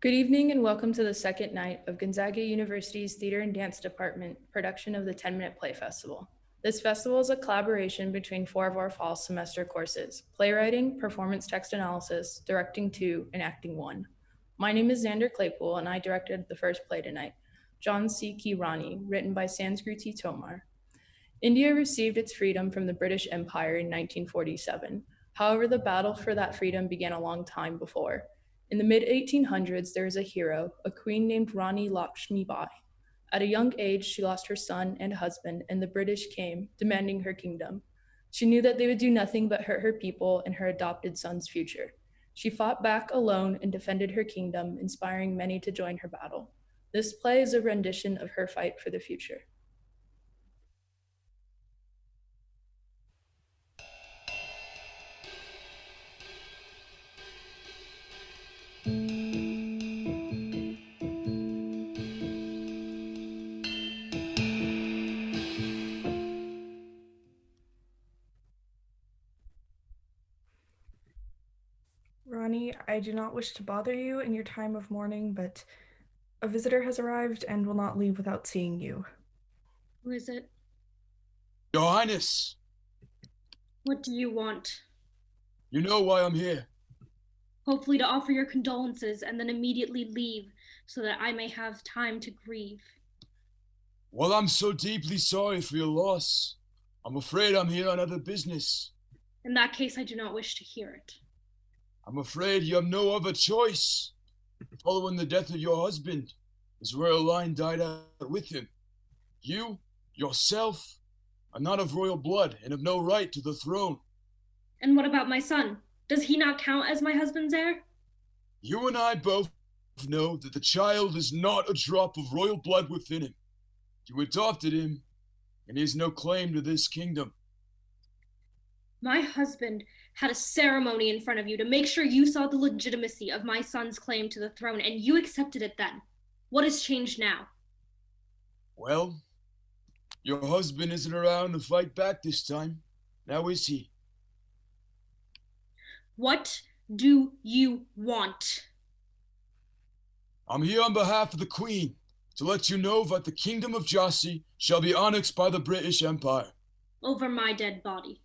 Good evening and welcome to the second night of Gonzaga University's Theatre and Dance Department production of the 10-Minute Play Festival. This festival is a collaboration between four of our fall semester courses: playwriting, performance text analysis, directing 2, and acting 1. My name is Xander Claypool and I directed the first play tonight, John C. Ki Rani, written by Sanskriti Tomar. India received its freedom from the British Empire in 1947. However, the battle for that freedom began a long time before. In the mid-1800s, there was a hero, a queen named Rani Lakshmi Bai. At a young age, she lost her son and husband, and the British came, demanding her kingdom. She knew that they would do nothing but hurt her people and her adopted son's future. She fought back alone and defended her kingdom, inspiring many to join her battle. This play is a rendition of her fight for the future. Ronnie, I do not wish to bother you in your time of mourning, but a visitor has arrived and will not leave without seeing you. Who is it? Your Highness! What do you want? You know why I'm here. Hopefully to offer your condolences and then immediately leave so that I may have time to grieve. Well, I'm so deeply sorry for your loss. I'm afraid I'm here on other business. In that case, I do not wish to hear it. I'm afraid you have no other choice. Following the death of your husband, his royal line died out with him. You, yourself, are not of royal blood and have no right to the throne. And what about my son? Does he not count as my husband's heir? You and I both know that the child is not a drop of royal blood within him. You adopted him, and he has no claim to this kingdom. My husband had a ceremony in front of you to make sure you saw the legitimacy of my son's claim to the throne, and you accepted it then. What has changed now? Well, your husband isn't around to fight back this time. Now is he? What do you want? I'm here on behalf of the Queen to let you know that the kingdom of Jhansi shall be annexed by the British Empire. Over my dead body.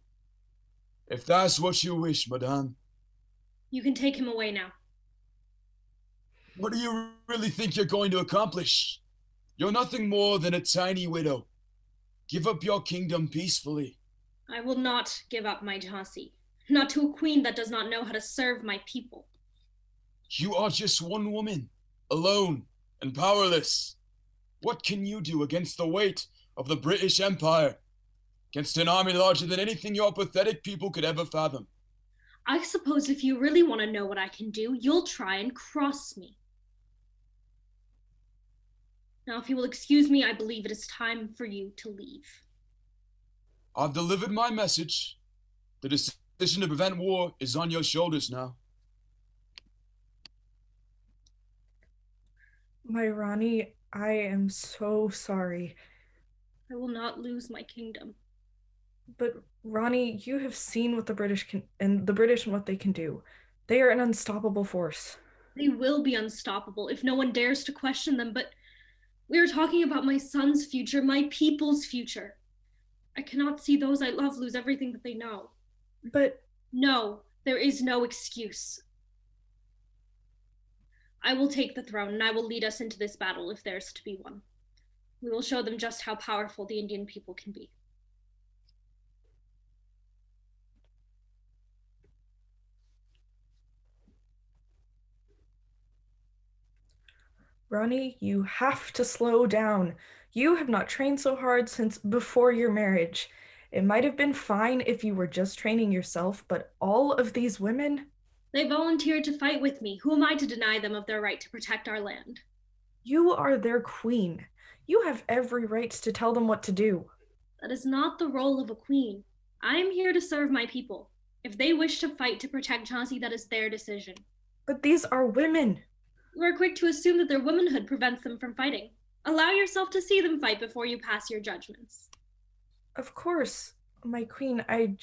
If that's what you wish, madame. You can take him away now. What do you really think you're going to accomplish? You're nothing more than a tiny widow. Give up your kingdom peacefully. I will not give up my Jhansi. Not to a queen that does not know how to serve my people. You are just one woman, alone and powerless. What can you do against the weight of the British Empire? Against an army larger than anything your pathetic people could ever fathom? I suppose if you really want to know what I can do, you'll try and cross me. Now, if you will excuse me, I believe it is time for you to leave. I've delivered my message. The decision to prevent war is on your shoulders now. My Ronnie, I am so sorry. I will not lose my kingdom. But Ronnie, you have seen what the British and what they can do. They are an unstoppable force. They will be unstoppable if no one dares to question them, but we are talking about my son's future, my people's future. I cannot see those I love lose everything that they know. But no, there is no excuse. I will take the throne and I will lead us into this battle if there is to be one. We will show them just how powerful the Indian people can be. Ronnie, you have to slow down. You have not trained so hard since before your marriage. It might have been fine if you were just training yourself, but all of these women... They volunteered to fight with me. Who am I to deny them of their right to protect our land? You are their queen. You have every right to tell them what to do. That is not the role of a queen. I am here to serve my people. If they wish to fight to protect Jhansi, that is their decision. But these are women. You are quick to assume that their womanhood prevents them from fighting. Allow yourself to see them fight before you pass your judgments. Of course, my queen, I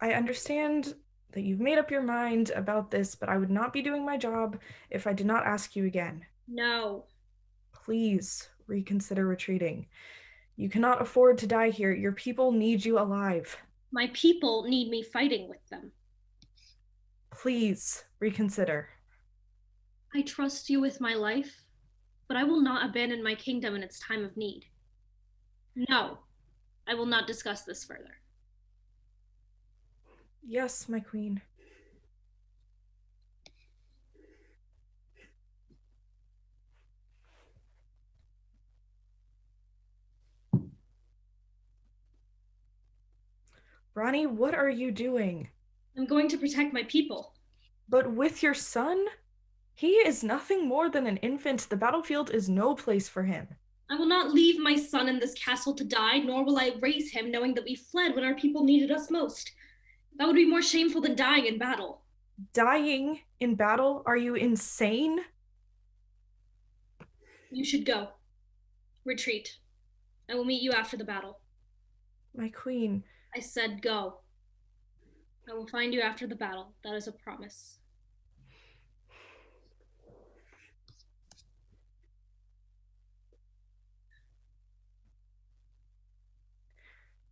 understand that you've made up your mind about this, but I would not be doing my job if I did not ask you again. No. Please reconsider retreating. You cannot afford to die here. Your people need you alive. My people need me fighting with them. Please reconsider. I trust you with my life, but I will not abandon my kingdom in its time of need. No, I will not discuss this further. Yes, my queen. Ronnie, what are you doing? I'm going to protect my people. But with your son? He is nothing more than an infant. The battlefield is no place for him. I will not leave my son in this castle to die, nor will I raise him knowing that we fled when our people needed us most. That would be more shameful than dying in battle. Dying in battle? Are you insane? You should go. Retreat. I will meet you after the battle. My queen. I said go. I will find you after the battle. That is a promise.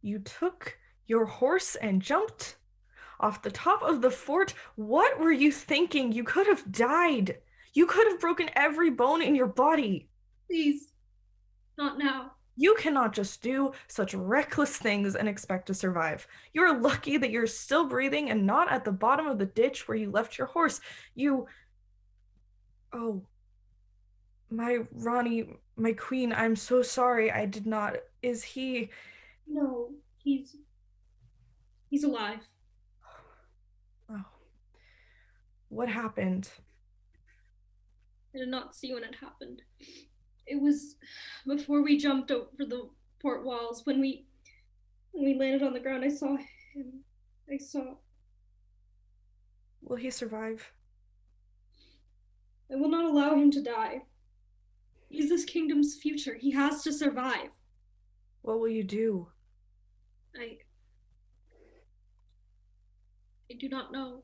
You took your horse and jumped off the top of the fort? What were you thinking? You could have died. You could have broken every bone in your body. Please, not now. You cannot just do such reckless things and expect to survive. You're lucky that you're still breathing and not at the bottom of the ditch where you left your horse. Oh, my Ronnie, my queen, I'm so sorry. I did not. Is he? No, he's alive. Oh. What happened? I did not see when it happened. It was before we jumped over the port walls. When we landed on the ground, I saw him. Will he survive? I will not allow him to die. He's this kingdom's future. He has to survive. What will you do? I do not know.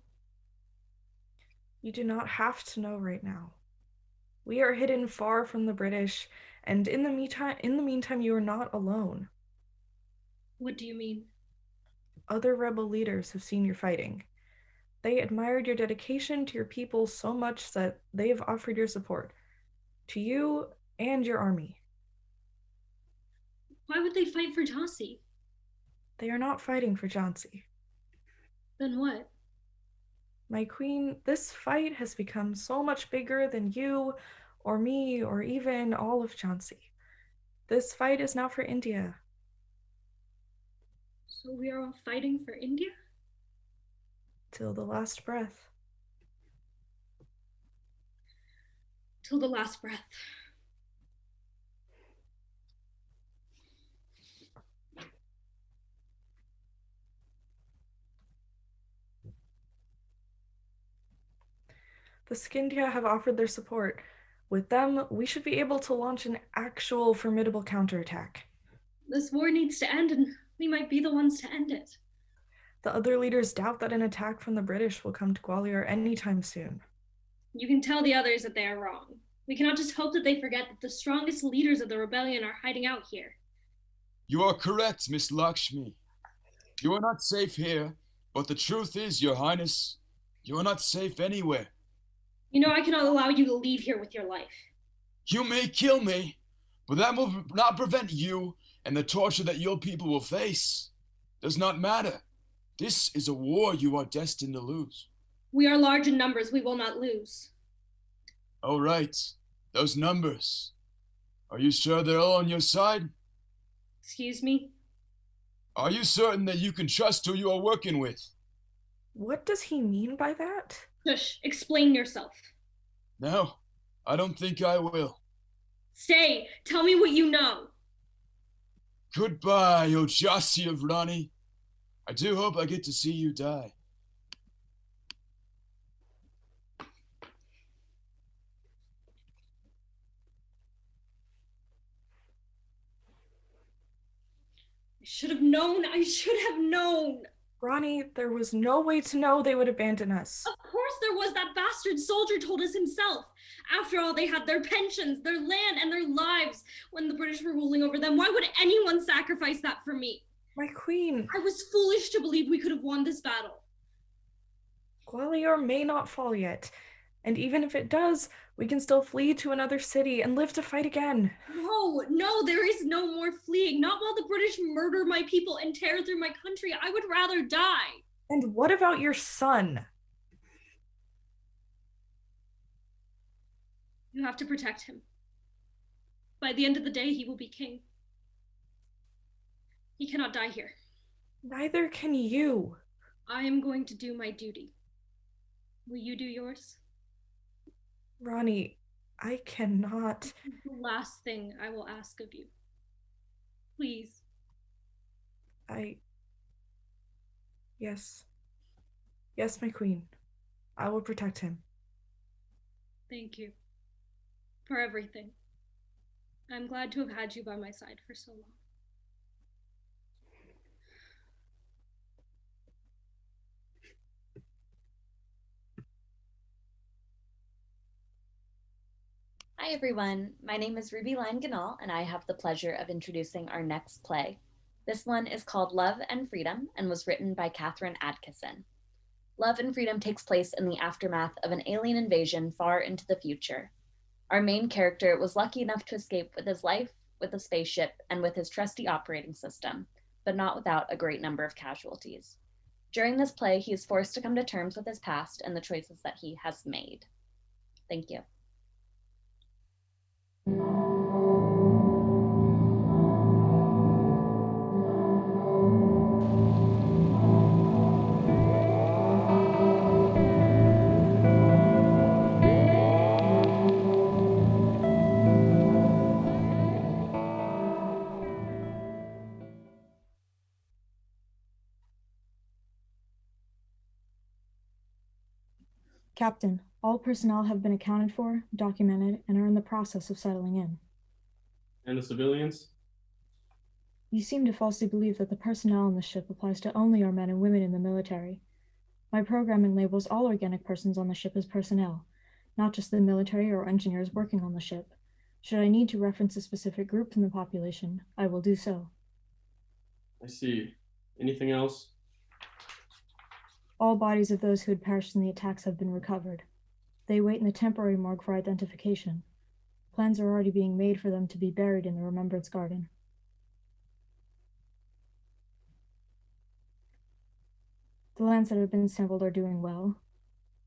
You do not have to know right now. We are hidden far from the British, and in the meantime, you are not alone. What do you mean? Other rebel leaders have seen your fighting. They admired your dedication to your people so much that they have offered your support to you and your army. Why would they fight for Jossie? They are not fighting for Jauncey. Then what? My queen, this fight has become so much bigger than you or me or even all of Jauncey. This fight is now for India. So we are all fighting for India? Till the last breath. Till the last breath. The Scindia have offered their support. With them, we should be able to launch an actual formidable counterattack. This war needs to end, and we might be the ones to end it. The other leaders doubt that an attack from the British will come to Gwalior anytime soon. You can tell the others that they are wrong. We cannot just hope that they forget that the strongest leaders of the rebellion are hiding out here. You are correct, Miss Lakshmi. You are not safe here, but the truth is, Your Highness, you are not safe anywhere. You know I cannot allow you to leave here with your life. You may kill me, but that will not prevent you and the torture that your people will face. Does not matter. This is a war you are destined to lose. We are large in numbers. We will not lose. All right. Those numbers. Are you sure they're all on your side? Excuse me? Are you certain that you can trust who you are working with? What does he mean by that? Shush. Explain yourself. No, I don't think I will. Stay. Tell me what you know. Goodbye, O Jasi of Rani. I do hope I get to see you die. I should have known. I should have known. Ronnie, there was no way to know they would abandon us. Of course there was. That bastard soldier told us himself. After all, they had their pensions, their land, and their lives when the British were ruling over them. Why would anyone sacrifice that for me? My queen. I was foolish to believe we could have won this battle. Gwalior may not fall yet, and even if it does, we can still flee to another city and live to fight again. No, there is no more fleeing. Not while the British murder my people and tear through my country. I would rather die. And what about your son? You have to protect him. By the end of the day, he will be king. He cannot die here. Neither can you. I am going to do my duty. Will you do yours? Ronnie, I cannot. This is the last thing I will ask of you. Please. Yes. Yes, my queen. I will protect him. Thank you. For everything. I'm glad to have had you by my side for so long. Hi everyone, my name is Ruby Line Ganal and I have the pleasure of introducing our next play. This one is called Love and Freedom and was written by Catherine Adkisson. Love and Freedom takes place in the aftermath of an alien invasion far into the future. Our main character was lucky enough to escape with his life, with a spaceship, and with his trusty operating system, but not without a great number of casualties. During this play, he is forced to come to terms with his past and the choices that he has made. Thank you. Captain, all personnel have been accounted for, documented, and are in the process of settling in. And the civilians? You seem to falsely believe that the personnel on the ship applies to only our men and women in the military. My programming labels all organic persons on the ship as personnel, not just the military or engineers working on the ship. Should I need to reference a specific group in the population, I will do so. I see. Anything else? All bodies of those who had perished in the attacks have been recovered. They wait in the temporary morgue for identification. Plans are already being made for them to be buried in the Remembrance Garden. The lands that have been sampled are doing well.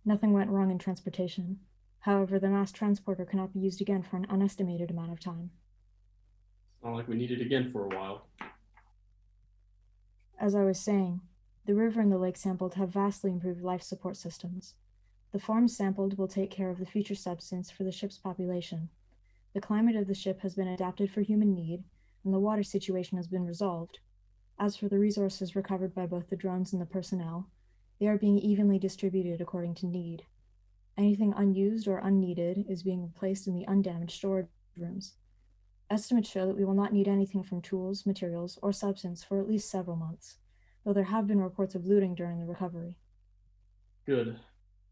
Nothing went wrong in transportation. However, the mass transporter cannot be used again for an unestimated amount of time. Not like we need it again for a while. As I was saying, the river and the lake sampled have vastly improved life support systems. The farms sampled will take care of the future substance for the ship's population. The climate of the ship has been adapted for human need, and the water situation has been resolved. As for the resources recovered by both the drones and the personnel, they are being evenly distributed according to need. Anything unused or unneeded is being placed in the undamaged storage rooms. Estimates show that we will not need anything from tools, materials, or substance for at least several months, though there have been reports of looting during the recovery. Good.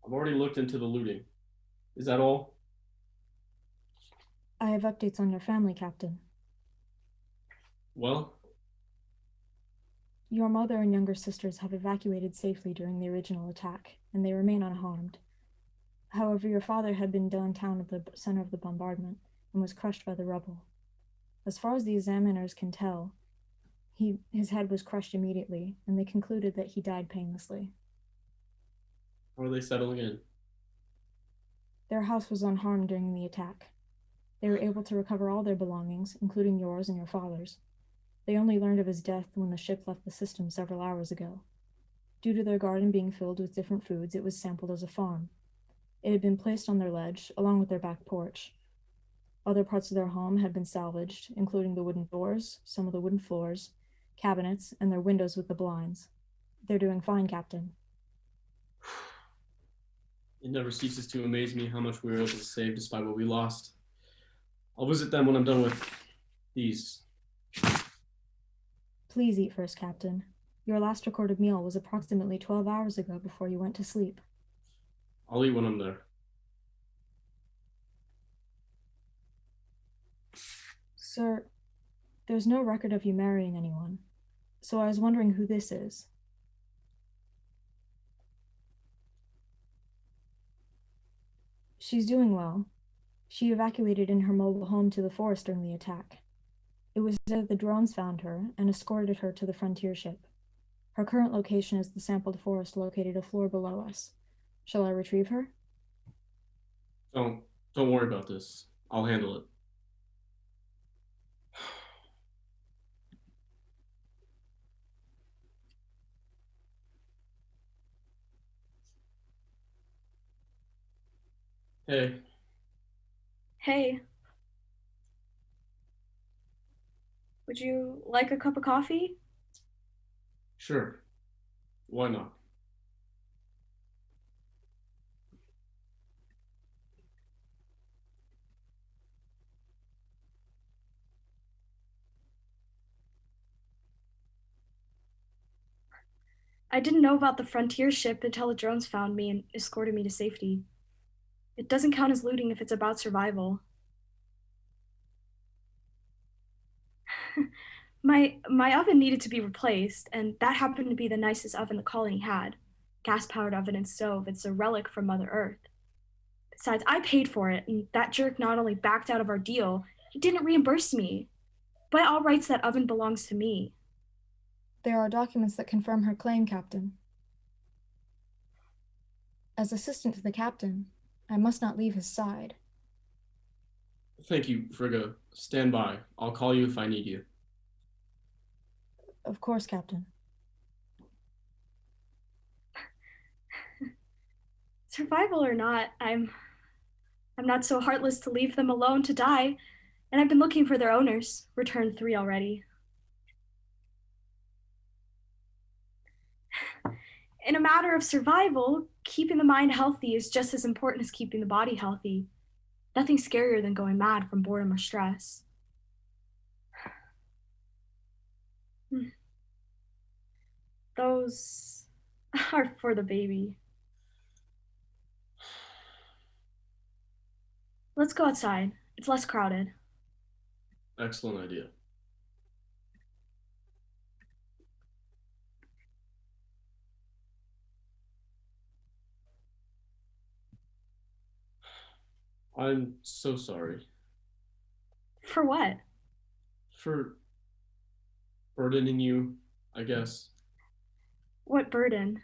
I've already looked into the looting. Is that all? I have updates on your family, Captain. Well? Your mother and younger sisters have evacuated safely during the original attack, and they remain unharmed. However, your father had been downtown at the center of the bombardment and was crushed by the rubble. As far as the examiners can tell, his head was crushed immediately, and they concluded that he died painlessly. How are they settling in? Their house was unharmed during the attack. They were able to recover all their belongings, including yours and your father's. They only learned of his death when the ship left the system several hours ago. Due to their garden being filled with different foods, it was sampled as a farm. It had been placed on their ledge, along with their back porch. Other parts of their home had been salvaged, including the wooden doors, some of the wooden floors, cabinets, and their windows with the blinds. They're doing fine, Captain. It never ceases to amaze me how much we were able to save despite what we lost. I'll visit them when I'm done with these. Please eat first, Captain. Your last recorded meal was approximately 12 hours ago before you went to sleep. I'll eat when I'm there. Sir, there's no record of you marrying anyone, so I was wondering who this is. She's doing well. She evacuated in her mobile home to the forest during the attack. It was there the drones found her and escorted her to the frontier ship. Her current location is the sampled forest located a floor below us. Shall I retrieve her? Don't worry about this. I'll handle it. Hey, Hey. Would you like a cup of coffee? sure. Why not? I didn't know about the frontier ship until the drones found me and escorted me to safety. It doesn't count as looting if it's about survival. My oven needed to be replaced, and that happened to be the nicest oven the colony had. Gas-powered oven and stove, it's a relic from Mother Earth. Besides, I paid for it, and that jerk not only backed out of our deal, he didn't reimburse me. By all rights, that oven belongs to me. There are documents that confirm her claim, Captain. As assistant to the captain, I must not leave his side. Thank you, Frigga. Stand by. I'll call you if I need you. Of course, Captain. Survival or not, I'm not so heartless to leave them alone to die, and I've been looking for their owners. Returned 3 already. In a matter of survival, keeping the mind healthy is just as important as keeping the body healthy. Nothing scarier than going mad from boredom or stress. Those are for the baby. Let's go outside. It's less crowded. Excellent idea. I'm so sorry For what? for burdening you, I guess. What burden?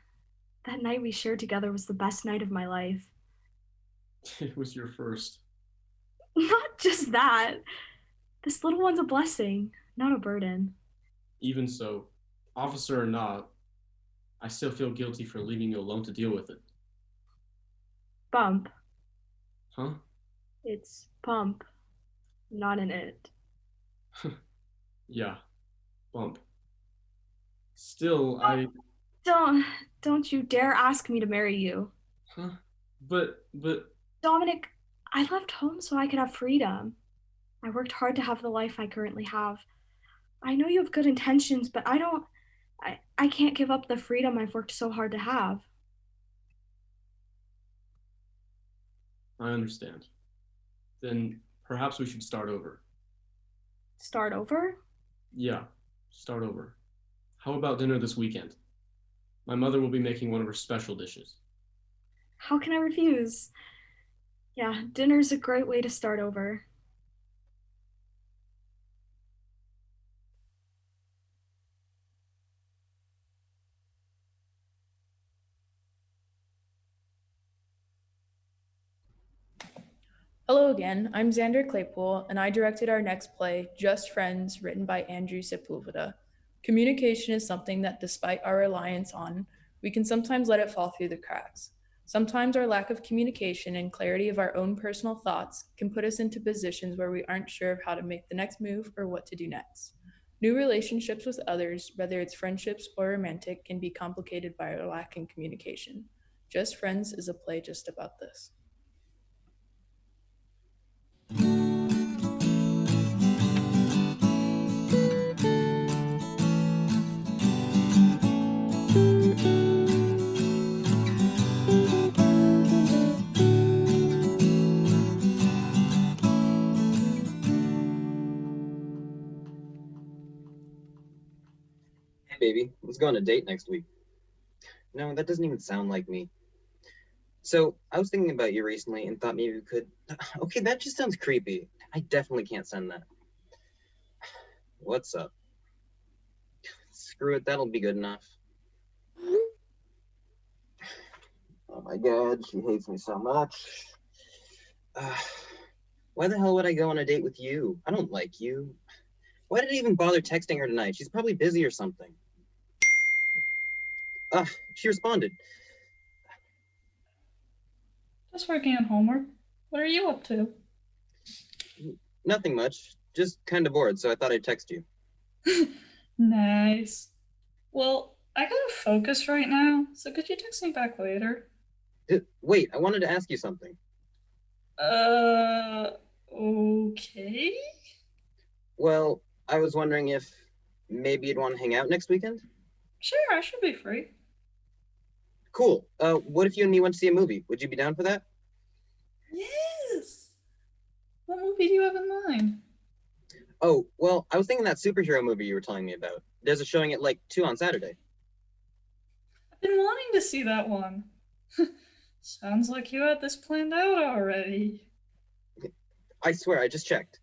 That night we shared together was the best night of my life. It was your first. Not just that. This little one's a blessing, not a burden. Even so, officer or not, I still feel guilty for leaving you alone to deal with it. Bump. Huh? It's Pump, not an it. Yeah, bump. Still, Don't you dare ask me to marry you. Huh? But... Dominic, I left home so I could have freedom. I worked hard to have the life I currently have. I know you have good intentions, but I can't give up the freedom I've worked so hard to have. I understand. Then perhaps we should start over. Start over? Yeah, start over. How about dinner this weekend? My mother will be making one of her special dishes. How can I refuse? Yeah, dinner's a great way to start over. Hello again, I'm Xander Claypool, and I directed our next play, Just Friends, written by Andrew Sepulveda. Communication is something that, despite our reliance on, we can sometimes let it fall through the cracks. Sometimes our lack of communication and clarity of our own personal thoughts can put us into positions where we aren't sure of how to make the next move or what to do next. New relationships with others, whether it's friendships or romantic, can be complicated by our lack in communication. Just Friends is a play just about this. Hey, baby, let's go on a date next week. No, that doesn't even sound like me. So, I was thinking about you recently and thought maybe we could. Okay, that just sounds creepy. I definitely can't send that. What's up? Screw it, that'll be good enough. Oh my god, she hates me so much. Why the hell would I go on a date with you? I don't like you. Why did I even bother texting her tonight? She's probably busy or something. She responded. Just working on homework. What are you up to? Nothing much. Just kind of bored, so I thought I'd text you. Nice. Well, I gotta focus right now, so could you text me back later? Wait, I wanted to ask you something. Okay. Well, I was wondering if maybe you'd want to hang out next weekend? Sure, I should be free. Cool. What if you and me went to see a movie? Would you be down for that? Yes! What movie do you have in mind? Oh, well, I was thinking that superhero movie you were telling me about. There's a showing at like 2 on Saturday. I've been wanting to see that one. Sounds like you had this planned out already. I swear, I just checked.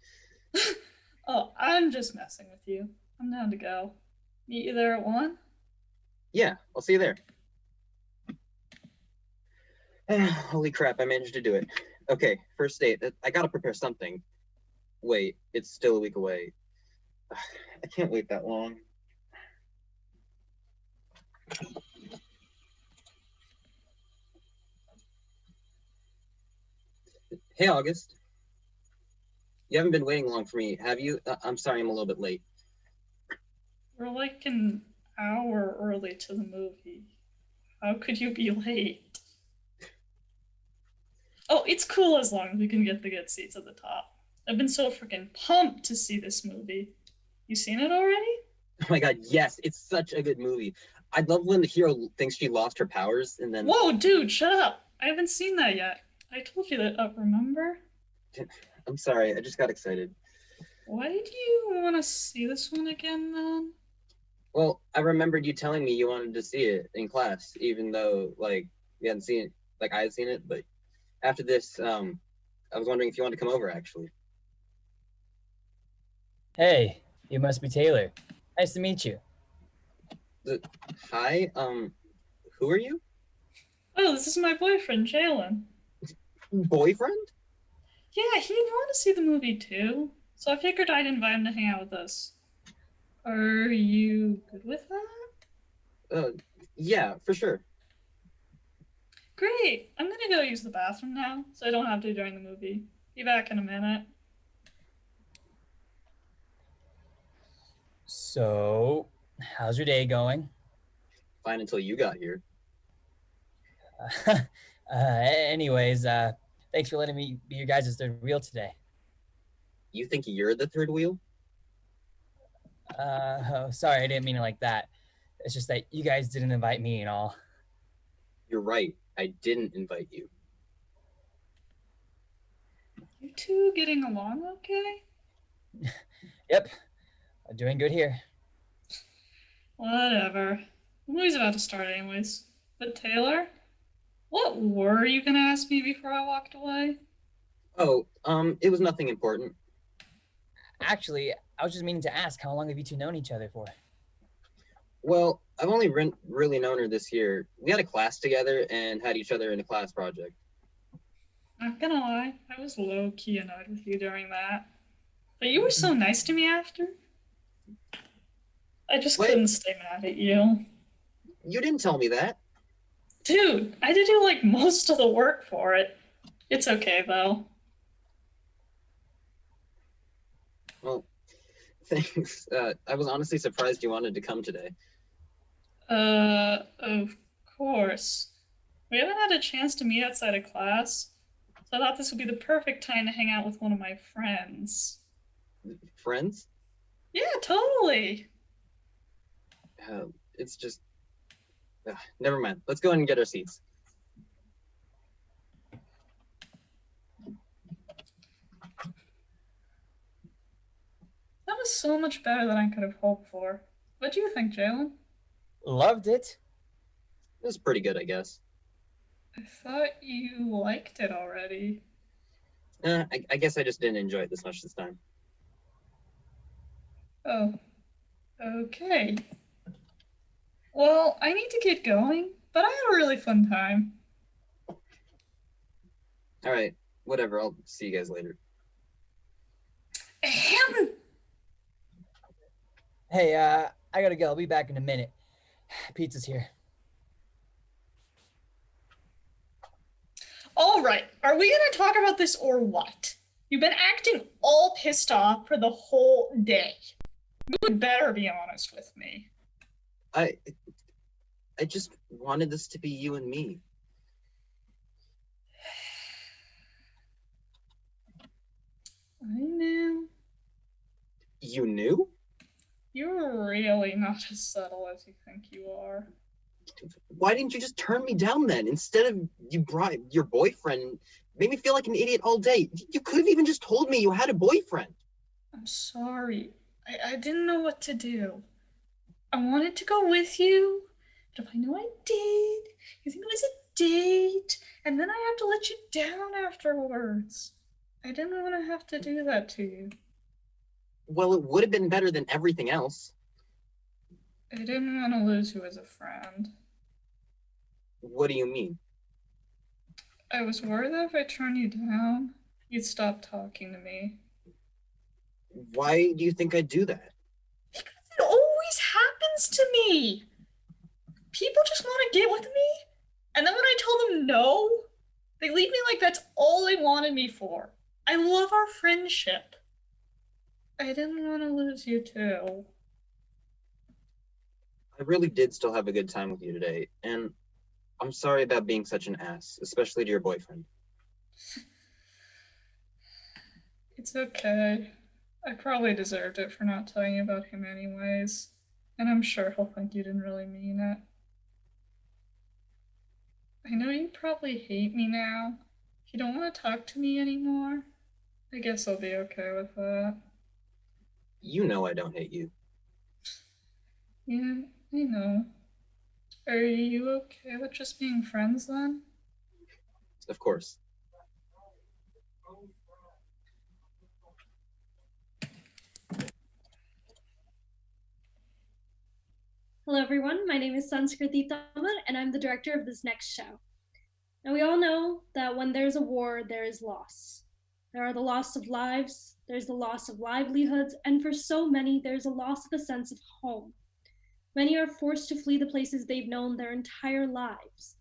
Oh, I'm just messing with you. I'm down to go. Meet you there at 1? Yeah, I'll see you there. Holy crap, I managed to do it. Okay, first date. I gotta prepare something. Wait, it's still a week away. I can't wait that long. Hey, August. You haven't been waiting long for me, have you? I'm sorry I'm a little bit late. We're like an hour early to the movie. How could you be late? Oh, it's cool as long as we can get the good seats at the top. I've been so freaking pumped to see this movie. You seen it already? Oh my god, yes, it's such a good movie. I love when the hero thinks she lost her powers and then... Whoa, dude, shut up! I haven't seen that yet. I told you that up, remember? I'm sorry, I just got excited. Why do you want to see this one again, then? Well, I remembered you telling me you wanted to see it in class, even though, like, you hadn't seen it, like, I had seen it, but after this, I was wondering if you wanted to come over, actually. Hey, you must be Taylor. Nice to meet you. Hi, who are you? Oh, this is my boyfriend, Jalen. Boyfriend? Yeah, he wanted to see the movie too, so I figured I'd invite him to hang out with us. Are you good with that? Yeah, for sure. Great. I'm gonna go use the bathroom now, so I don't have to during the movie. Be back in a minute. So, how's your day going? Fine until you got here. Anyways, thanks for letting me be your guys' third wheel today. You think you're the third wheel? Oh, sorry, I didn't mean it like that. It's just that you guys didn't invite me and all. You're right. I didn't invite you. You two getting along okay? Yep, I'm doing good here. Whatever. The movie's about to start anyways. But Taylor, what were you gonna ask me before I walked away? Oh, it was nothing important. Actually, I was just meaning to ask, how long have you two known each other for? Well, I've only really known her this year. We had a class together and had each other in a class project. Not gonna lie, I was low-key annoyed with you during that. But you were so nice to me after. I just couldn't stay mad at you. You didn't tell me that. Dude, I had to do like most of the work for it. It's okay though. Well, thanks. I was honestly surprised you wanted to come today. Of course. We haven't had a chance to meet outside of class, so I thought this would be the perfect time to hang out with one of my friends. Friends? Yeah, totally. It's just... never mind. Let's go ahead and get our seats. That was so much better than I could have hoped for. What do you think, Jalen? Loved it. It was pretty good, I guess. I thought you liked it already. I guess I just didn't enjoy it this much this time. Oh, okay. Well, I need to get going, but I had a really fun time. All right, whatever. I'll see you guys later. Ahem. Hey, I gotta go. I'll be back in a minute. Pizza's here. All right, are we gonna talk about this or what? You've been acting all pissed off for the whole day. You better be honest with me. I just wanted this to be you and me. I knew. You knew? You're really not as subtle as you think you are. Why didn't you just turn me down then? Instead of you brought your boyfriend, made me feel like an idiot all day. You could have even just told me you had a boyfriend. I'm sorry. I didn't know what to do. I wanted to go with you, but if I know I did, you think it was a date, and then I have to let you down afterwards. I didn't want to have to do that to you. Well, it would have been better than everything else. I didn't want to lose you as a friend. What do you mean? I was worried that if I turned you down, you'd stop talking to me. Why do you think I'd do that? Because it always happens to me. People just want to get with me, and then when I tell them no, they leave me like that's all they wanted me for. I love our friendship. I didn't want to lose you too. I really did still have a good time with you today, and I'm sorry about being such an ass, especially to your boyfriend. It's okay. I probably deserved it for not telling you about him anyways, and I'm sure he'll think you didn't really mean it. I know you probably hate me now. If you don't want to talk to me anymore, I guess I'll be okay with that. You know I don't hate you. Yeah, I know. Are you okay with just being friends then? Of course. Hello everyone, my name is Sanskriti Tama and I'm the director of this next show. Now we all know that when there's a war, there is loss. There are the loss of lives, there's the loss of livelihoods, and for so many, there's a loss of a sense of home. Many are forced to flee the places they've known their entire lives.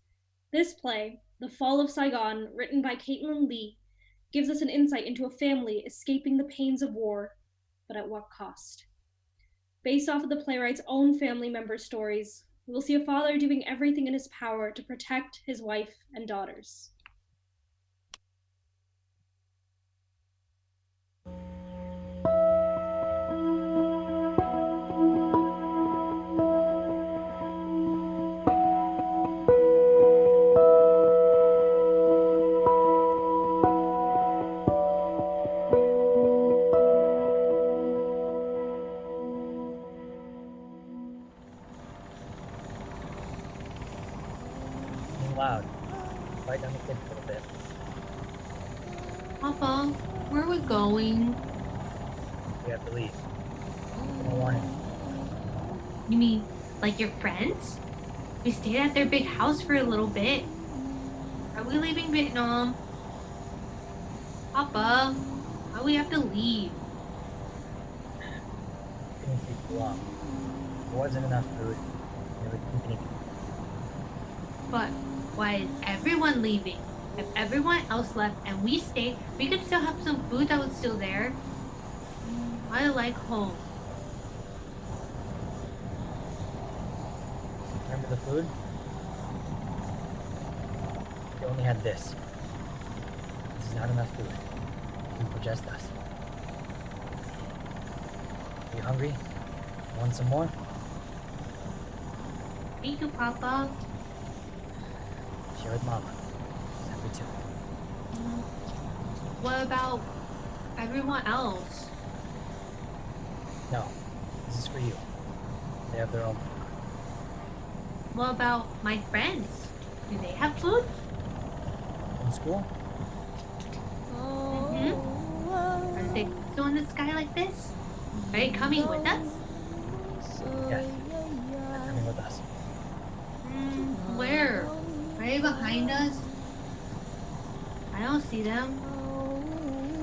This play, The Fall of Saigon, written by Caitlin Lee, gives us an insight into a family escaping the pains of war, but at what cost? Based off of the playwright's own family member stories, we will see a father doing everything in his power to protect his wife and daughters. Loud. Quiet down the kids a little bit. Papa, where are we going? We have to leave. I don't want it. You mean, like your friends? We stayed at their big house for a little bit. Are we leaving Vietnam? Papa, why do we have to leave? Didn't sleep too long. There wasn't enough food. There was company. But why is everyone leaving? If everyone else left and we stayed, we could still have some food that was still there. I like home. Remember the food? We only had this. This is not enough food. Even for just us. Are you hungry? Want some more? Thank you, Papa. Share with Mama. She's happy too. What about everyone else? No, this is for you. They have their own food. What about my friends? Do they have food? From school? Are they still in the sky like this? Are they coming with us? Yes. They're coming with us. Where? Are they behind us? I don't see them.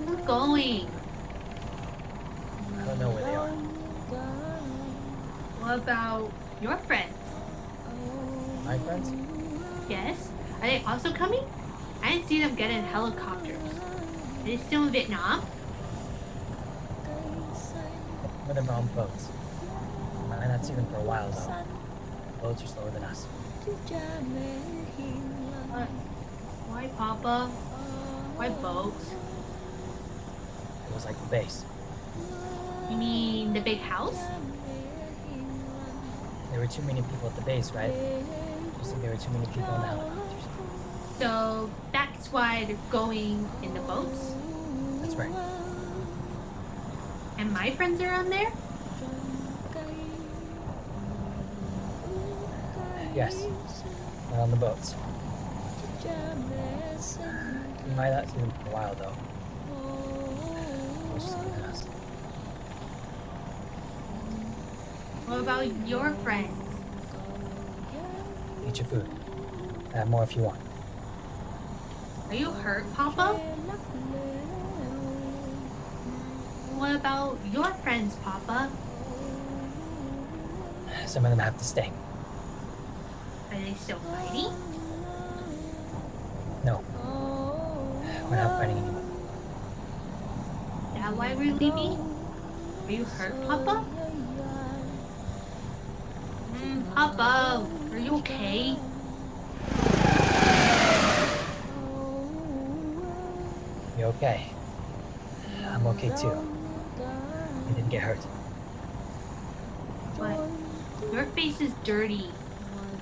Who's going? I don't know where they are. What about your friends? My friends? Yes. Are they also coming? I didn't see them get in helicopters. Are they still in Vietnam? Some of them are on boats. I might not see them for a while though. Boats are slower than us. What? Why, Papa? Why boats? It was like the base. You mean the big house? There were too many people at the base, right? Just like there were too many people in the helicopters. So that's why they're going in the boats? That's right. And my friends are on there? Yes. Not on the boats. We might not see them for a while though. They're slower than us. What about your friends? Eat your food. I have more if you want. Are you hurt, Papa? What about your friends, Papa? Some of them have to stay. Are they still fighting? No. We're not fighting anymore. Is that why we're leaving? Are you hurt, Papa? Papa, are you okay? You okay? I'm okay too. I didn't get hurt. But your face is dirty.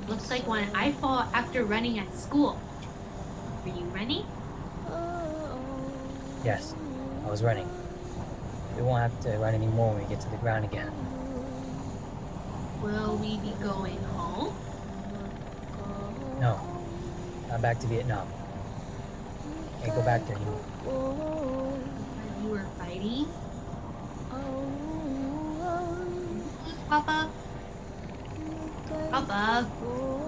Looks like when I fall after running at school. Were you running? Yes, I was running. We won't have to run anymore when we get to the ground again. Will we be going home? No, not back to Vietnam. Can't go back there anymore. When you were fighting? Papa? Papa,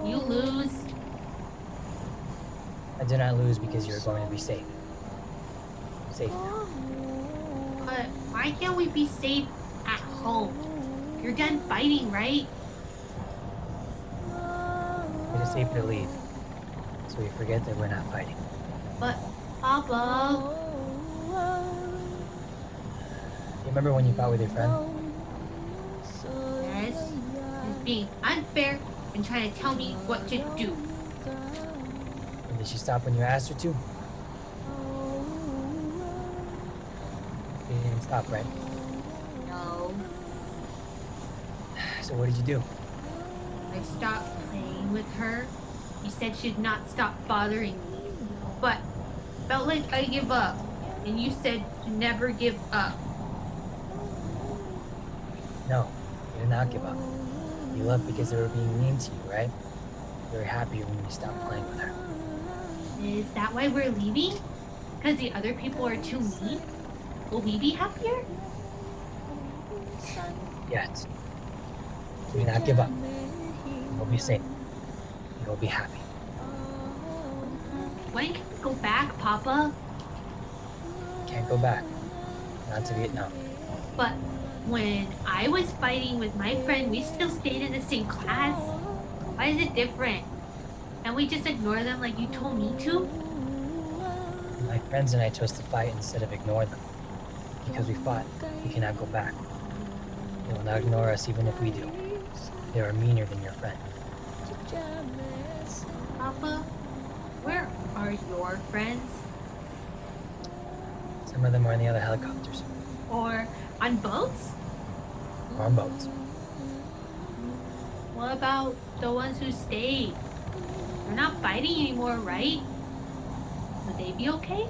you lose. I did not lose because you're going to be safe. Safe now. But why can't we be safe at home? You're done fighting, right? It is safer to leave, so we forget that we're not fighting. But, Papa... You remember when you fought with your friend? Yes, he's being unfair and trying to tell me what to do. And did she stop when you asked her to? She didn't stop, right? No, So what did you do? I stopped playing with her. You said she'd not stop bothering me. But felt like I give up. And you said to never give up. No, you did not give up. You left because they were being mean to you, right? You were happier when you stopped playing with her. Is that why we're leaving? Because the other people are too mean? Will we be happier? Yes. Do not give up. You'll be safe. You'll be happy. When can we go back, Papa? Can't go back. Not to Vietnam. But when I was fighting with my friend, we still stayed in the same class. Why is it different? Can we just ignore them like you told me to? My friends and I chose to fight instead of ignore them. Because we fought, we cannot go back. They will not ignore us even if we do. They are meaner than your friend. Papa, where are your friends? Some of them are in the other helicopters. Or on boats? Or on boats. What about the ones who stayed? We're not fighting anymore, right? Would they be okay?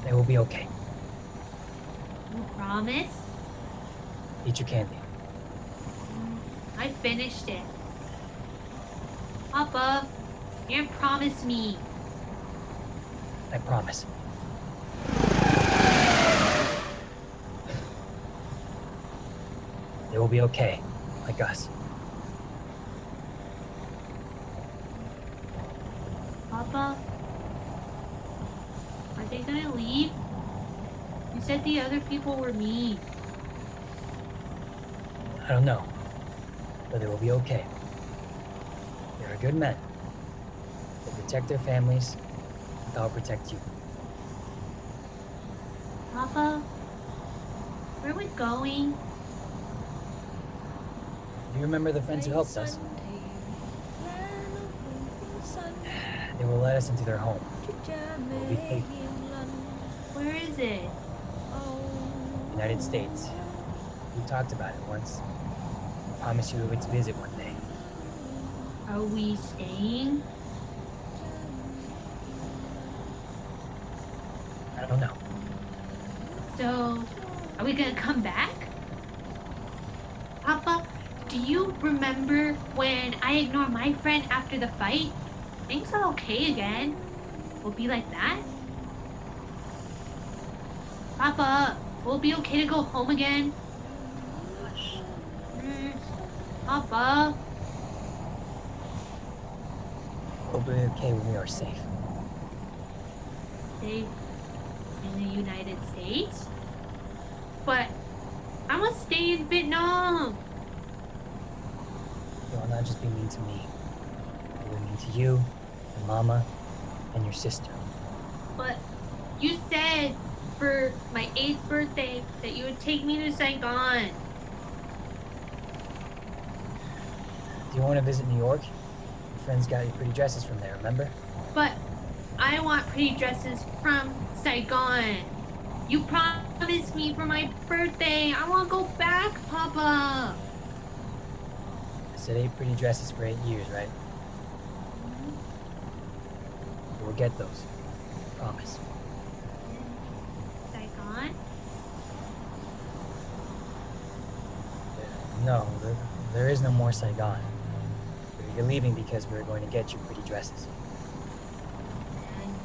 They will be okay. You promise? Eat your candy. I finished it. Papa, you didn't promise me. I promise. It will be okay, like us. Papa, are they gonna leave? You said the other people were mean. I don't know, but they will be okay. They are good men. They protect their families, and I'll protect you. Papa, where are we going? Do you remember the friends who helped us? They will let us into their home. We'll be safe. Where is it? United States. We talked about it once. I promised you we would visit one day. Are we staying? I don't know. So, are we gonna come back? Papa, do you remember when I ignored my friend after the fight? Things are okay again. We'll be like that? Papa, will it be okay to go home again? Gosh. Papa. We'll be okay when we are safe. Safe in the United States? But I want to stay in Vietnam. You will not just be mean to me. You will be mean to you, and Mama, and your sister. But you said for my 8th birthday that you would take me to Saigon. Do you want to visit New York? Your friends got you pretty dresses from there, remember? But I want pretty dresses from Saigon. You promised me for my birthday. I want to go back, Papa. I said 8 pretty dresses for 8 years, right? We'll get those. Promise. Saigon? No, there is no more Saigon. You're leaving because we're going to get you pretty dresses. And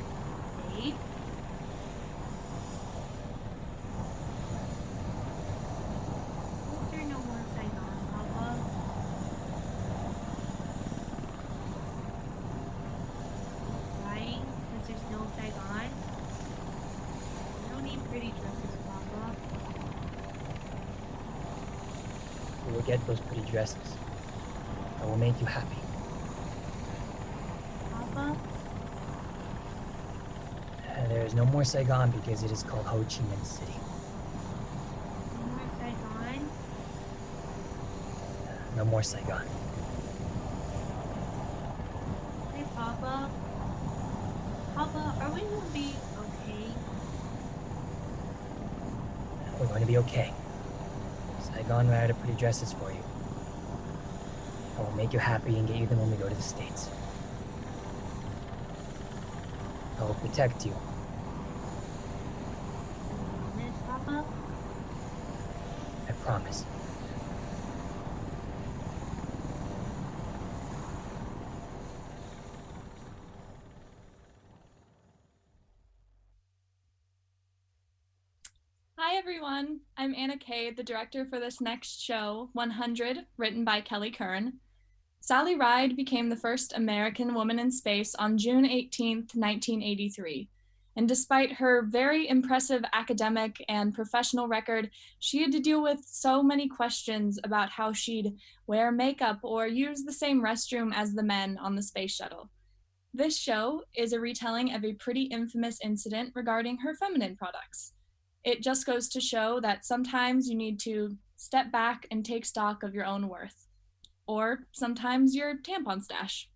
safe? Is there no more Saigon, Papa? Right? Because there's no Saigon? I don't need pretty dresses, Papa. We will get those pretty dresses. I will make you happy. Papa? There is no more Saigon because it is called Ho Chi Minh City. No more Saigon? No more Saigon. Hey, Papa. Papa, are we gonna be okay? We're going to be okay. Saigon ran out of pretty dresses for you. I will make you happy and get you them when we go to the States. I will protect you. Promise, Papa? I promise. Hi everyone, I'm Anna Kay, the director for this next show, 100, written by Kelly Kern. Sally Ride became the first American woman in space on June 18th, 1983. And despite her very impressive academic and professional record, she had to deal with so many questions about how she'd wear makeup or use the same restroom as the men on the space shuttle. This show is a retelling of a pretty infamous incident regarding her feminine products. It just goes to show that sometimes you need to step back and take stock of your own worth. Or sometimes your tampon stash.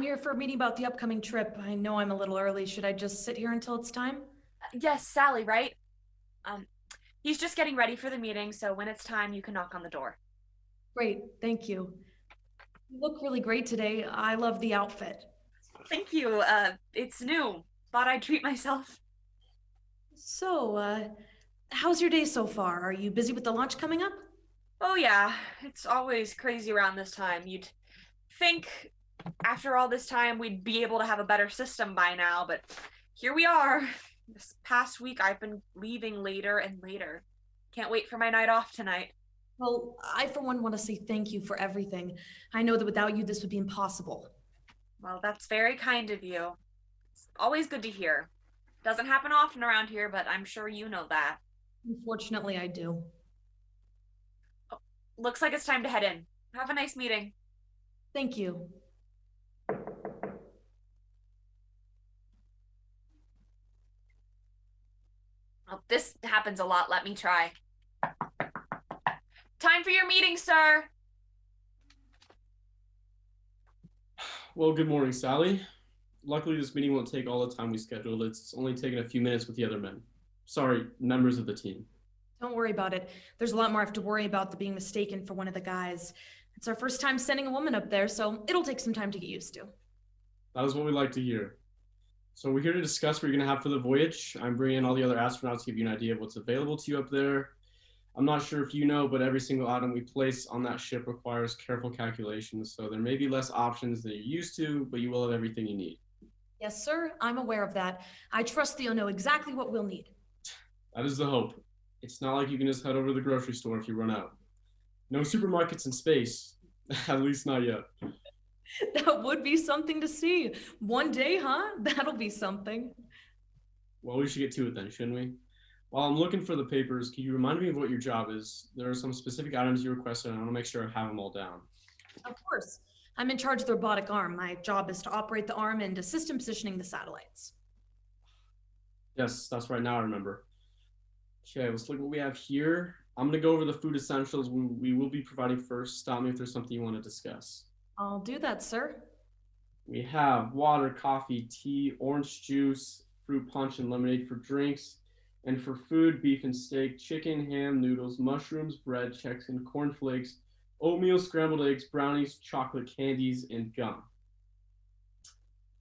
I'm here for a meeting about the upcoming trip. I know I'm a little early. Should I just sit here until it's time? Yes, Sally, right? He's just getting ready for the meeting, so when it's time, you can knock on the door. Great, thank you. You look really great today. I love the outfit. Thank you. It's new. Thought I'd treat myself. So, how's your day so far? Are you busy with the launch coming up? Oh yeah, it's always crazy around this time. You'd think after all this time we'd be able to have a better system by now, but here we are. This past week I've been leaving later and later. Can't wait for my night off tonight. Well, I for one want to say thank you for everything. I know that without you this would be impossible. Well, that's very kind of you. It's always good to hear. Doesn't happen often around here, but I'm sure you know that. Unfortunately, I do. Oh, looks like it's time to head in. Have a nice meeting. Thank you. Oh, this happens a lot. Let me try. Time for your meeting, sir. Well, good morning, Sally. Luckily, this meeting won't take all the time we scheduled. It's only taken a few minutes with the other men. Sorry, members of the team. Don't worry about it. There's a lot more I have to worry about than being mistaken for one of the guys. It's our first time sending a woman up there, so it'll take some time to get used to. That is what we like to hear. So we're here to discuss what you're going to have for the voyage. I'm bringing in all the other astronauts to give you an idea of what's available to you up there. I'm not sure if you know, but every single item we place on that ship requires careful calculations, so there may be less options than you're used to, but you will have everything you need. Yes, sir. I'm aware of that. I trust that you'll know exactly what we'll need. That is the hope. It's not like you can just head over to the grocery store if you run out. No supermarkets in space, at least not yet. That would be something to see. One day, huh? That'll be something. Well, we should get to it then, shouldn't we? While I'm looking for the papers, can you remind me of what your job is? There are some specific items you requested, and I want to make sure I have them all down. Of course. I'm in charge of the robotic arm. My job is to operate the arm and assist in positioning the satellites. Yes, that's right. Now I remember. Okay, let's look at what we have here. I'm going to go over the food essentials we will be providing first. Stop me if there's something you want to discuss. I'll do that, sir. We have water, coffee, tea, orange juice, fruit punch, and lemonade for drinks. And for food, beef and steak, chicken, ham, noodles, mushrooms, bread, Chex and cornflakes, oatmeal, scrambled eggs, brownies, chocolate candies, and gum.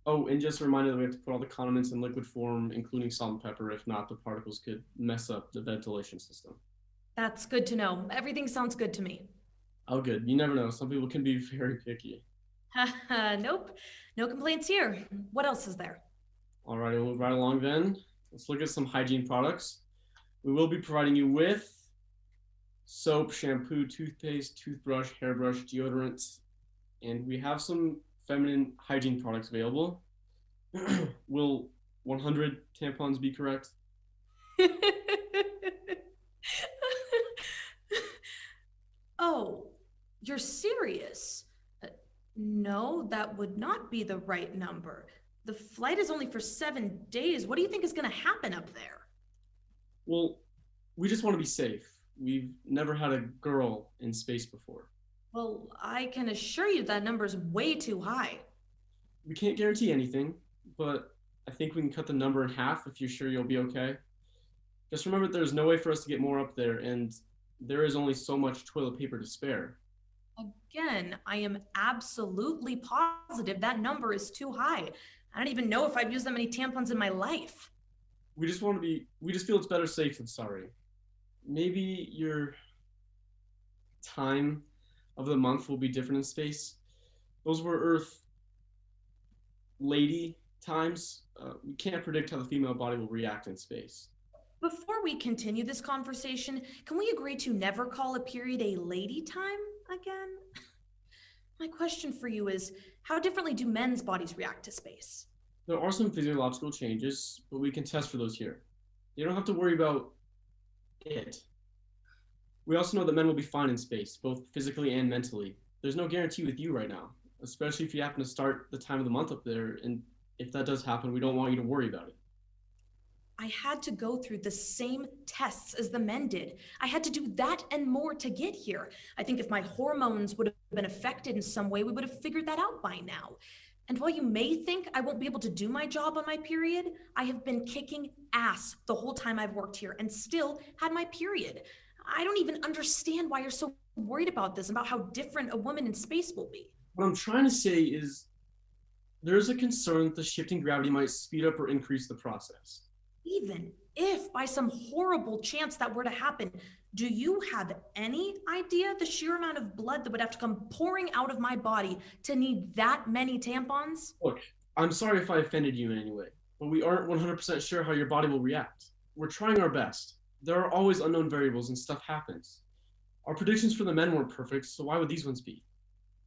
Oh, and just a reminder that we have to put all the condiments in liquid form, including salt and pepper. If not, the particles could mess up the ventilation system. That's good to know. Everything sounds good to me. Oh, good. You never know. Some people can be very picky. Nope. No complaints here. What else is there? All right, we'll move right along then. Let's look at some hygiene products. We will be providing you with soap, shampoo, toothpaste, toothbrush, hairbrush, deodorant, and we have some feminine hygiene products available. Will 100 tampons be correct? Oh, you're serious? No, that would not be the right number. The flight is only for 7 days. What do you think is going to happen up there? Well, we just want to be safe. We've never had a girl in space before. Well, I can assure you that number is way too high. We can't guarantee anything, but I think we can cut the number in half if you're sure you'll be okay. Just remember there's no way for us to get more up there, and there is only so much toilet paper to spare. Again, I am absolutely positive that number is too high. I don't even know if I've used that many tampons in my life. We just feel it's better safe than sorry. Maybe your time of the month will be different in space. Those were Earth lady times. We can't predict how the female body will react in space. Before we continue this conversation, can we agree to never call a period a lady time again? My question for you is, how differently do men's bodies react to space? There are some physiological changes, but we can test for those here. You don't have to worry about it. We also know that men will be fine in space, both physically and mentally. There's no guarantee with you right now, especially if you happen to start the time of the month up there, and if that does happen, we don't want you to worry about it. I had to go through the same tests as the men did. I had to do that and more to get here. I think if my hormones would have been affected in some way, we would have figured that out by now. And while you may think I won't be able to do my job on my period, I have been kicking ass the whole time I've worked here and still had my period. I don't even understand why you're so worried about this, about how different a woman in space will be. What I'm trying to say is there's a concern that the shifting gravity might speed up or increase the process. Even if by some horrible chance that were to happen, do you have any idea the sheer amount of blood that would have to come pouring out of my body to need that many tampons? Look, I'm sorry if I offended you in any way, but we aren't 100% sure how your body will react. We're trying our best. There are always unknown variables and stuff happens. Our predictions for the men weren't perfect, so why would these ones be?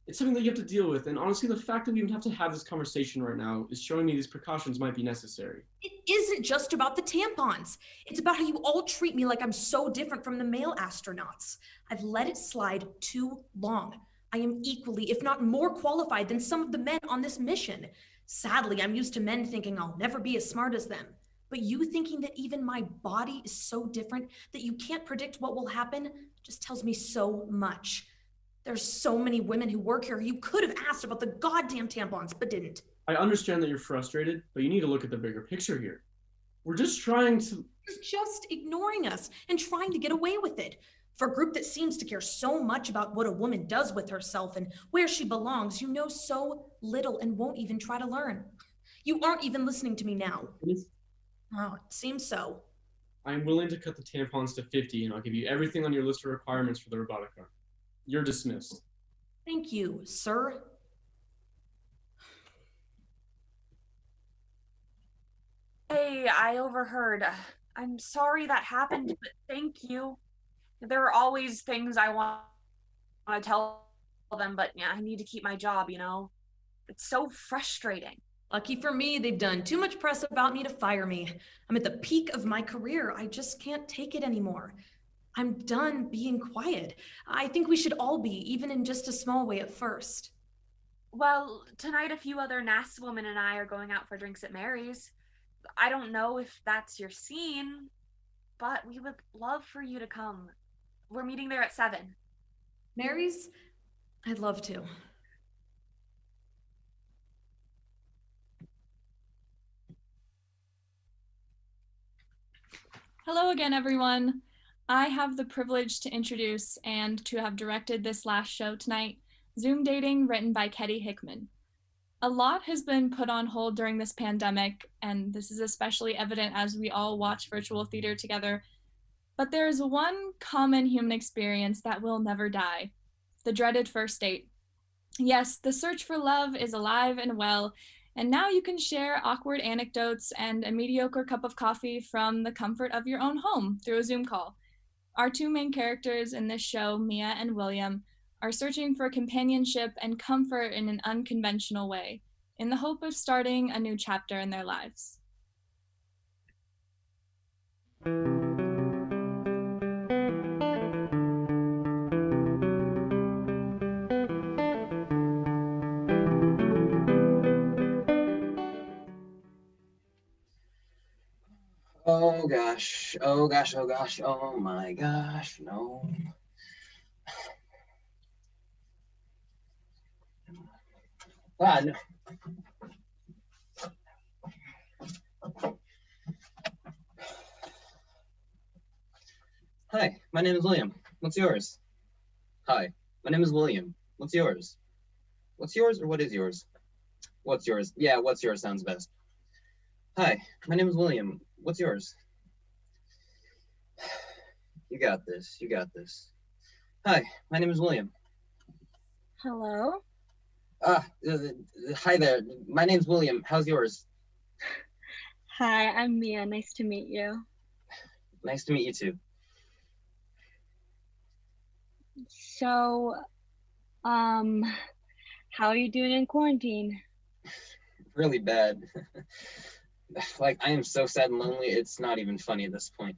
It's something that you have to deal with, and honestly, the fact that we even have to have this conversation right now is showing me these precautions might be necessary. It isn't just about the tampons. It's about how you all treat me like I'm so different from the male astronauts. I've let it slide too long. I am equally, if not more qualified than some of the men on this mission. Sadly, I'm used to men thinking I'll never be as smart as them. But you thinking that even my body is so different that you can't predict what will happen just tells me so much. There's so many women who work here. You could have asked about the goddamn tampons, but didn't. I understand that you're frustrated, but you need to look at the bigger picture here. We're just trying to... You're just ignoring us and trying to get away with it. For a group that seems to care so much about what a woman does with herself and where she belongs, you know so little and won't even try to learn. You aren't even listening to me now. Oh, it seems so. I'm willing to cut the tampons to 50, and I'll give you everything on your list of requirements for the robotic arm. You're dismissed. Thank you, sir. Hey, I overheard. I'm sorry that happened, but thank you. There are always things I want to tell them, but yeah, I need to keep my job, you know? It's so frustrating. Lucky for me, they've done too much press about me to fire me. I'm at the peak of my career. I just can't take it anymore. I'm done being quiet. I think we should all be, even in just a small way at first. Well, tonight a few other NAS women and I are going out for drinks at Mary's. I don't know if that's your scene, but we would love for you to come. We're meeting there at 7. Mary's? I'd love to. Hello again, everyone. I have the privilege to introduce and to have directed this last show tonight, Zoom Dating, written by Ketty Hickman. A lot has been put on hold during this pandemic, and this is especially evident as we all watch virtual theater together. But there is one common human experience that will never die, the dreaded first date. Yes, the search for love is alive and well, and now you can share awkward anecdotes and a mediocre cup of coffee from the comfort of your own home through a Zoom call. Our two main characters in this show, Mia and William, are searching for companionship and comfort in an unconventional way, in the hope of starting a new chapter in their lives. Oh gosh, oh gosh, oh gosh, oh my gosh, no. Ah, no. Hi, my name is William. What's yours? Hi, my name is William. What's yours? What's yours or what is yours? What's yours? Yeah, what's yours sounds best. Hi, my name is William. What's yours? You got this. You got this. Hi, my name is William. Hello? Hi there. My name's William. How's yours? Hi, I'm Mia. Nice to meet you. Nice to meet you too. So, how are you doing in quarantine? Really bad. Like, I am so sad and lonely, it's not even funny at this point.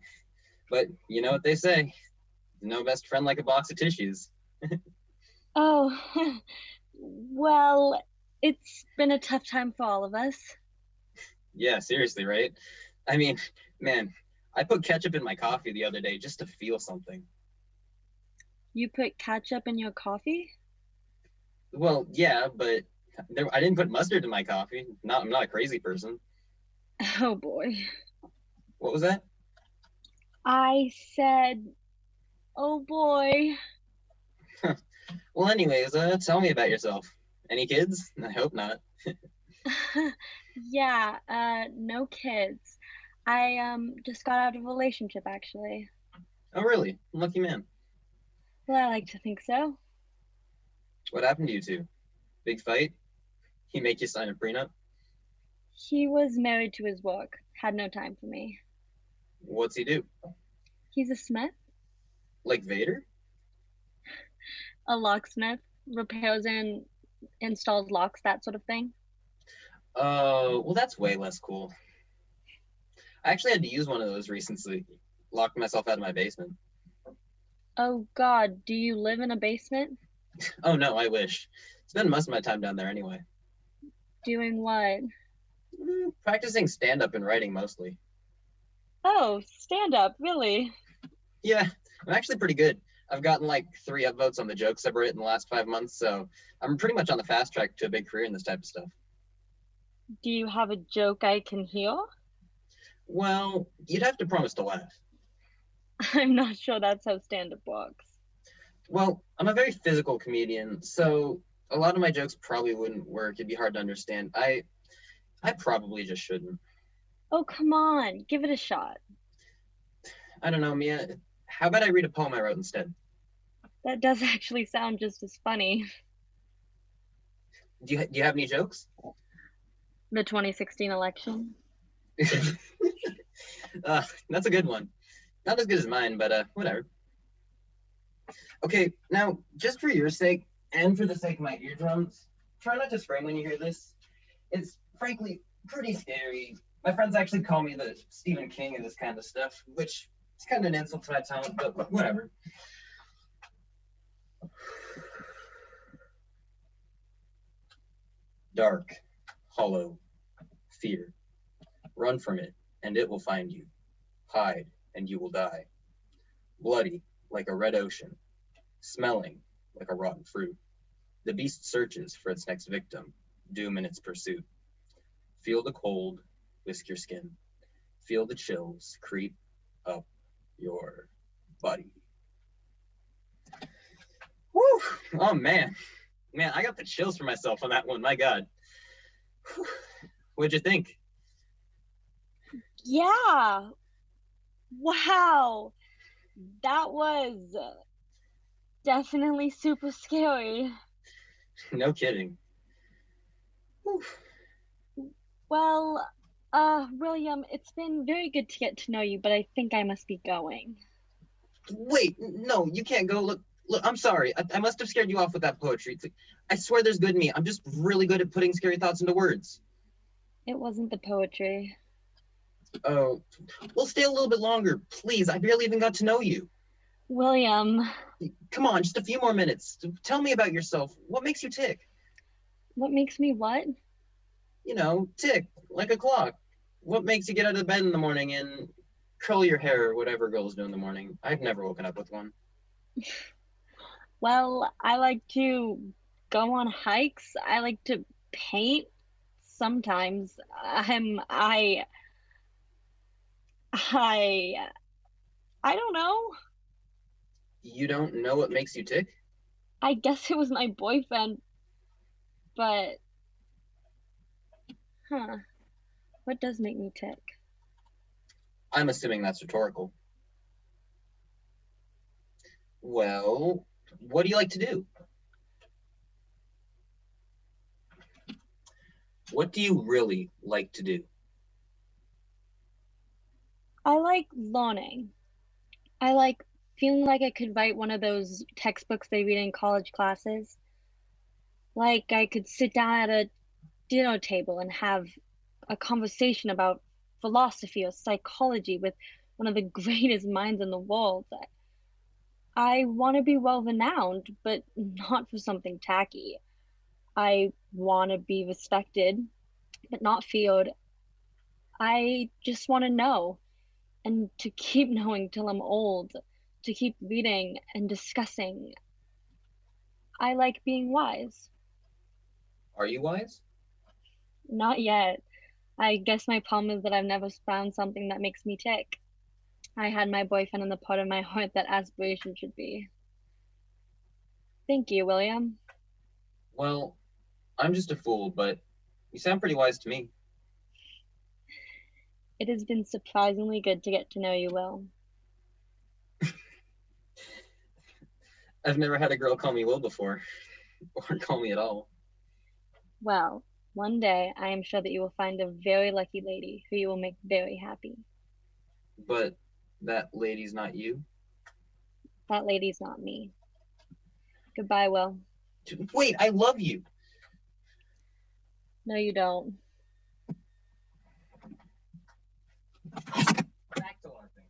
But you know what they say, no best friend like a box of tissues. Oh, well, it's been a tough time for all of us. Yeah, seriously, right? I mean, man, I put ketchup in my coffee the other day just to feel something. You put ketchup in your coffee? Well, yeah, but I didn't put mustard in my coffee. I'm not a crazy person. Oh boy. What was that? I said, oh boy. Well, anyways, tell me about yourself. Any kids? I hope not. Yeah, no kids. I just got out of a relationship actually. Oh, really? Lucky man. Well, I like to think so. What happened to you two? Big fight? He make you sign a prenup? He was married to his work, had no time for me. What's he do? He's a smith, Like Vader? a locksmith, repairs and installs locks, that sort of thing. Oh, well, that's way less cool. I actually had to use one of those recently. Locked myself out of my basement. Oh God, do you live in a basement? Oh no, I wish. Spend most of my time down there anyway. Doing what? Practicing stand-up and writing mostly. Oh, stand up, really? Yeah, I'm actually pretty good. I've gotten like 3 upvotes on the jokes I've written in the last 5 months, so I'm pretty much on the fast track to a big career in this type of stuff. Do you have a joke I can hear? Well, you'd have to promise to laugh. I'm not sure that's how stand-up works. Well, I'm a very physical comedian, so a lot of my jokes probably wouldn't work. It'd be hard to understand. I probably just shouldn't. Oh, come on, give it a shot. I don't know, Mia. How about I read a poem I wrote instead? That does actually sound just as funny. Do you have any jokes? The 2016 election. That's a good one. Not as good as mine, but whatever. Okay, now, just for your sake, and for the sake of my eardrums, try not to scream when you hear this. It's frankly pretty scary. My friends actually call me the Stephen King of this kind of stuff, which is kind of an insult to my talent, but whatever. Dark, hollow, fear. Run from it, and it will find you. Hide, and you will die. Bloody, like a red ocean. Smelling, like a rotten fruit. The beast searches for its next victim, doom in its pursuit. Feel the cold whisk your skin. Feel the chills creep up your body. Woo! Oh man. Man, I got the chills for myself on that one. My God. Whew. What'd you think? Yeah. Wow. That was definitely super scary. No kidding. Whew. Well, William, it's been very good to get to know you, but I think I must be going. Wait, no, you can't go. Look, I'm sorry. I must have scared you off with that poetry. I swear there's good in me. I'm just really good at putting scary thoughts into words. It wasn't the poetry. Oh, well, stay a little bit longer, please. I barely even got to know you. William. Come on, just a few more minutes. Tell me about yourself. What makes you tick? What makes me what? You know, tick, like a clock. What makes you get out of bed in the morning and curl your hair or whatever girls do in the morning? I've never woken up with one. Well, I like to go on hikes. I like to paint sometimes. I don't know. You don't know what makes you tick? I guess it was my boyfriend, but what does make me tick? I'm assuming that's rhetorical. Well, what do you like to do? What do you really like to do? I like learning. I like feeling like I could write one of those textbooks they read in college classes. Like I could sit down at a dinner table and have a conversation about philosophy or psychology with one of the greatest minds in the world. I want to be well renowned, but not for something tacky. I want to be respected, but not feared. I just want to know, and to keep knowing till I'm old, to keep reading and discussing. I like being wise. Are you wise? Not yet. I guess my problem is that I've never found something that makes me tick. I had my boyfriend in the part of my heart that aspiration should be. Thank you, William. Well, I'm just a fool, but you sound pretty wise to me. It has been surprisingly good to get to know you, Will. I've never had a girl call me Will before, or call me at all. Well, one day I am sure that you will find a very lucky lady who you will make very happy. But that lady's not you? That lady's not me. Goodbye, Will. Wait, I love you. No, you don't. Back to LARPing.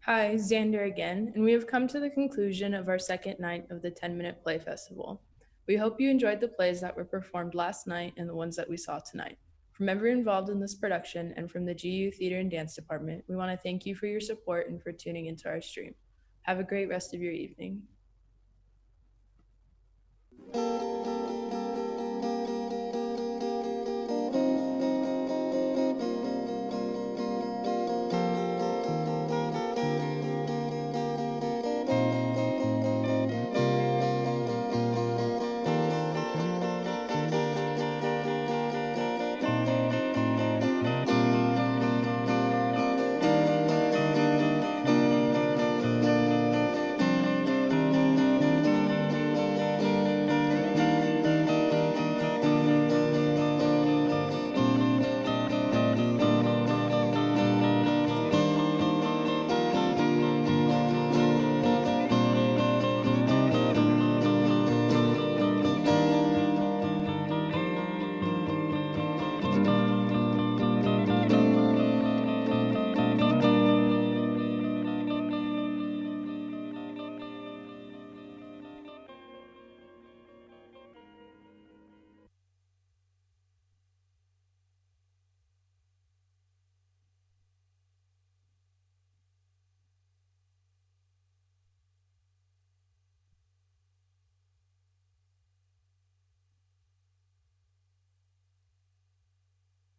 Hi, Xander again, and we have come to the conclusion of our second night of the 10-minute play festival. We hope you enjoyed the plays that were performed last night and the ones that we saw tonight. From everyone involved in this production and from the GU Theater and Dance Department, we want to thank you for your support and for tuning into our stream. Have a great rest of your evening.